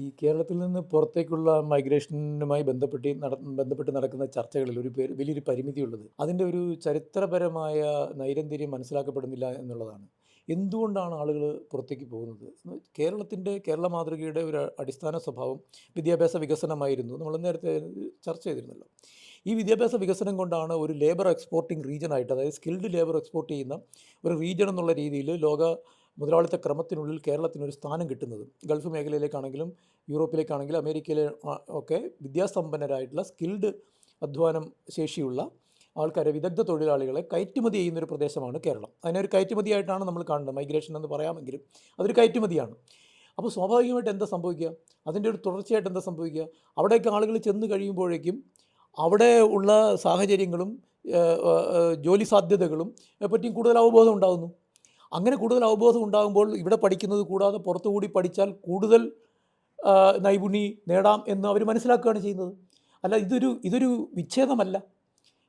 ഈ കേരളത്തിൽ നിന്ന് പുറത്തേക്കുള്ള മൈഗ്രേഷനുമായി ബന്ധപ്പെട്ട് നടക്കുന്ന ചർച്ചകളിൽ വലിയൊരു പരിമിതിയുള്ളത് അതിൻ്റെ ഒരു ചരിത്രപരമായ നൈരന്തര്യം മനസ്സിലാക്കപ്പെടുന്നില്ല എന്നുള്ളതാണ്. എന്തുകൊണ്ടാണ് ആളുകൾ പുറത്തേക്ക് പോകുന്നത്? കേരള മാതൃകയുടെ ഒരു അടിസ്ഥാന സ്വഭാവം വിദ്യാഭ്യാസ വികസനമായിരുന്നു. നമ്മൾ നേരത്തെ ചർച്ച ചെയ്തിരുന്നല്ലോ. ഈ വിദ്യാഭ്യാസ വികസനം കൊണ്ടാണ് ഒരു ലേബർ എക്സ്പോർട്ടിംഗ് റീജിയനായിട്ട്, അതായത് സ്കിൽഡ് ലേബർ എക്സ്പോർട്ട് ചെയ്യുന്ന ഒരു റീജിയൻ എന്നുള്ള രീതിയിൽ ലോക മുതലാളിത്ത ക്രമത്തിനുള്ളിൽ കേരളത്തിനൊരു സ്ഥാനം കിട്ടുന്നത്. ഗൾഫ് മേഖലയിലേക്കാണെങ്കിലും യൂറോപ്പിലേക്കാണെങ്കിലും അമേരിക്കയിലെ ഒക്കെ വിദ്യാസമ്പന്നരായിട്ടുള്ള സ്കിൽഡ് അധ്വാനം ശേഷിയുള്ള ആൾക്കാരെ, വിദഗ്ധ തൊഴിലാളികളെ കയറ്റുമതി ചെയ്യുന്നൊരു പ്രദേശമാണ് കേരളം. അതിനൊരു കയറ്റുമതിയായിട്ടാണ് നമ്മൾ കാണുന്നത്. മൈഗ്രേഷൻ എന്ന് പറയാമെങ്കിലും അതൊരു കയറ്റുമതിയാണ്. അപ്പോൾ സ്വാഭാവികമായിട്ട് എന്താ സംഭവിക്കുക? അതിൻ്റെ ഒരു തുടർച്ചയായിട്ട് എന്താ സംഭവിക്കുക? അവിടേക്ക് ആളുകൾ ചെന്ന് കഴിയുമ്പോഴേക്കും അവിടെ ഉള്ള സാഹചര്യങ്ങളും ജോലി സാധ്യതകളും പറ്റിയും കൂടുതൽ അവബോധം ഉണ്ടാകുന്നു. അങ്ങനെ കൂടുതൽ അവബോധം ഉണ്ടാകുമ്പോൾ ഇവിടെ പഠിക്കുന്നത് കൂടാതെ പുറത്തുകൂടി പഠിച്ചാൽ കൂടുതൽ നൈപുണി നേടാം എന്ന് അവർ മനസ്സിലാക്കുകയാണ് ചെയ്യുന്നത്. അല്ല, ഇതൊരു വിച്ഛേദമല്ല.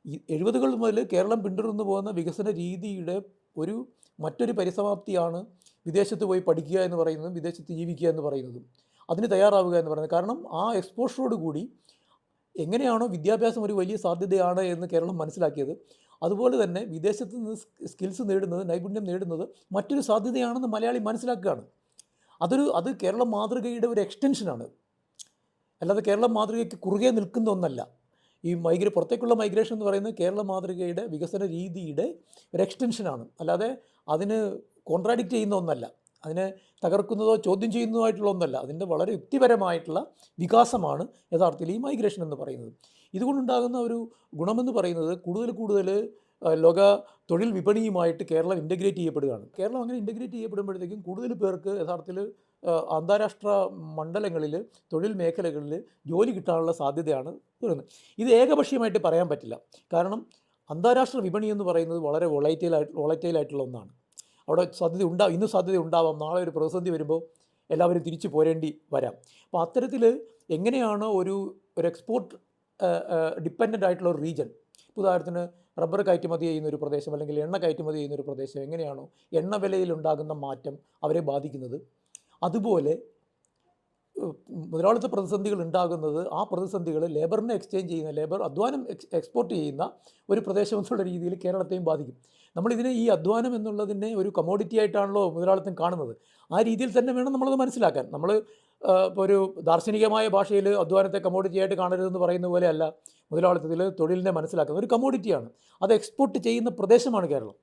ഈ 70-കൾ മുതൽ കേരളം പിന്തുടർന്നു പോകുന്ന വികസന രീതിയുടെ മറ്റൊരു പരിസമാപ്തിയാണ് വിദേശത്ത് പോയി പഠിക്കുക എന്ന് പറയുന്നതും വിദേശത്ത് ജീവിക്കുക എന്ന് പറയുന്നതും അതിന് തയ്യാറാവുക എന്ന് പറയുന്നത്. കാരണം ആ എക്സ്പോഷറോട് കൂടി എങ്ങനെയാണോ വിദ്യാഭ്യാസം ഒരു വലിയ സാധ്യതയാണ് എന്ന് കേരളം മനസ്സിലാക്കിയത്, അതുപോലെ തന്നെ വിദേശത്ത് നിന്ന് സ്കിൽസ് നേടുന്നത്, നൈപുണ്യം നേടുന്നത് മറ്റൊരു സാധ്യതയാണെന്ന് മലയാളി മനസ്സിലാക്കുകയാണ്. അത് കേരള മാതൃകയുടെ ഒരു എക്സ്റ്റൻഷനാണ്. അല്ലാതെ കേരള മാതൃകയ്ക്ക് കുറുകെ നിൽക്കുന്ന ഒന്നല്ല. ഈ പുറത്തേക്കുള്ള മൈഗ്രേഷൻ എന്ന് പറയുന്നത് കേരള മാതൃകയുടെ വികസന രീതിയുടെ ഒരു എക്സ്റ്റൻഷനാണ്. അല്ലാതെ അതിന് കോൺട്രാഡിക്റ്റ് ചെയ്യുന്ന ഒന്നല്ല, അതിനെ തകർക്കുന്നതോ ചോദ്യം ചെയ്യുന്നതോ ആയിട്ടുള്ള ഒന്നല്ല. അതിൻ്റെ വളരെ യുക്തിപരമായിട്ടുള്ള വികാസമാണ് യഥാർത്ഥത്തിൽ ഈ മൈഗ്രേഷൻ എന്ന് പറയുന്നത്. ഇതുകൊണ്ടുണ്ടാകുന്ന ഒരു ഗുണമെന്ന് പറയുന്നത് കൂടുതൽ ലോക തൊഴിൽ വിപണിയുമായിട്ട് കേരളം ഇൻ്റഗ്രേറ്റ് ചെയ്യപ്പെടുകയാണ്. കേരളം അങ്ങനെ ഇൻ്റഗ്രേറ്റ് ചെയ്യപ്പെടുമ്പോഴത്തേക്കും കൂടുതൽ പേർക്ക് യഥാർത്ഥത്തിൽ അന്താരാഷ്ട്ര മണ്ഡലങ്ങളിൽ, തൊഴിൽ മേഖലകളിൽ ജോലി കിട്ടാനുള്ള സാധ്യതയാണ് വരുന്നത്. ഇത് ഏകപക്ഷീയമായിട്ട് പറയാൻ പറ്റില്ല. കാരണം അന്താരാഷ്ട്ര വിപണി എന്ന് പറയുന്നത് വളരെ വോളറ്റൈലായിട്ടുള്ള ഒന്നാണ്. അവിടെ ഇന്ന് സാധ്യത ഉണ്ടാവാം, നാളെ ഒരു പ്രതിസന്ധി വരുമ്പോൾ എല്ലാവരും തിരിച്ചു പോരേണ്ടി വരാം. അപ്പോൾ അത്തരത്തിൽ എങ്ങനെയാണ് ഒരു എക്സ്പോർട്ട് ഡിപ്പെൻഡൻ്റ് ആയിട്ടുള്ള ഒരു റീജൻ, ഉദാഹരണത്തിന് റബ്ബർ കയറ്റുമതി ചെയ്യുന്ന ഒരു പ്രദേശം അല്ലെങ്കിൽ എണ്ണ കയറ്റുമതി ചെയ്യുന്ന ഒരു പ്രദേശം എങ്ങനെയാണോ എണ്ണ വിലയിലുണ്ടാകുന്ന മാറ്റം അവരെ ബാധിക്കുന്നത്, അതുപോലെ മുതലാളിത്ത പ്രതിസന്ധികൾ ഉണ്ടാകുന്നത് ആ പ്രതിസന്ധികൾ ലേബറിനെ എക്സ്ചേഞ്ച് ചെയ്യുന്ന, ലേബർ അധ്വാനം എക്സ്പോർട്ട് ചെയ്യുന്ന ഒരു പ്രദേശം എന്നുള്ള രീതിയിൽ കേരളത്തെയും ബാധിക്കും. നമ്മളിതിനെ ഈ അധ്വാനം എന്നുള്ളതിനെ ഒരു കമോഡിറ്റി ആയിട്ടാണല്ലോ മുതലാളിത്തം കാണുന്നത്. ആ രീതിയിൽ തന്നെ വേണം നമ്മളത് മനസ്സിലാക്കാൻ. നമ്മൾ ഇപ്പോൾ ഒരു ദാർശനികമായ ഭാഷയിൽ അധ്വാനത്തെ കമോഡിറ്റി ആയിട്ട് കാണരുതെന്ന് പറയുന്ന പോലെയല്ല മുതലാളിത്തത്തിൽ തൊഴിലിനെ മനസ്സിലാക്കുന്നത്. ഒരു കമോഡിറ്റിയാണ്. അത് എക്സ്പോർട്ട് ചെയ്യുന്ന പ്രദേശമാണ് കേരളം.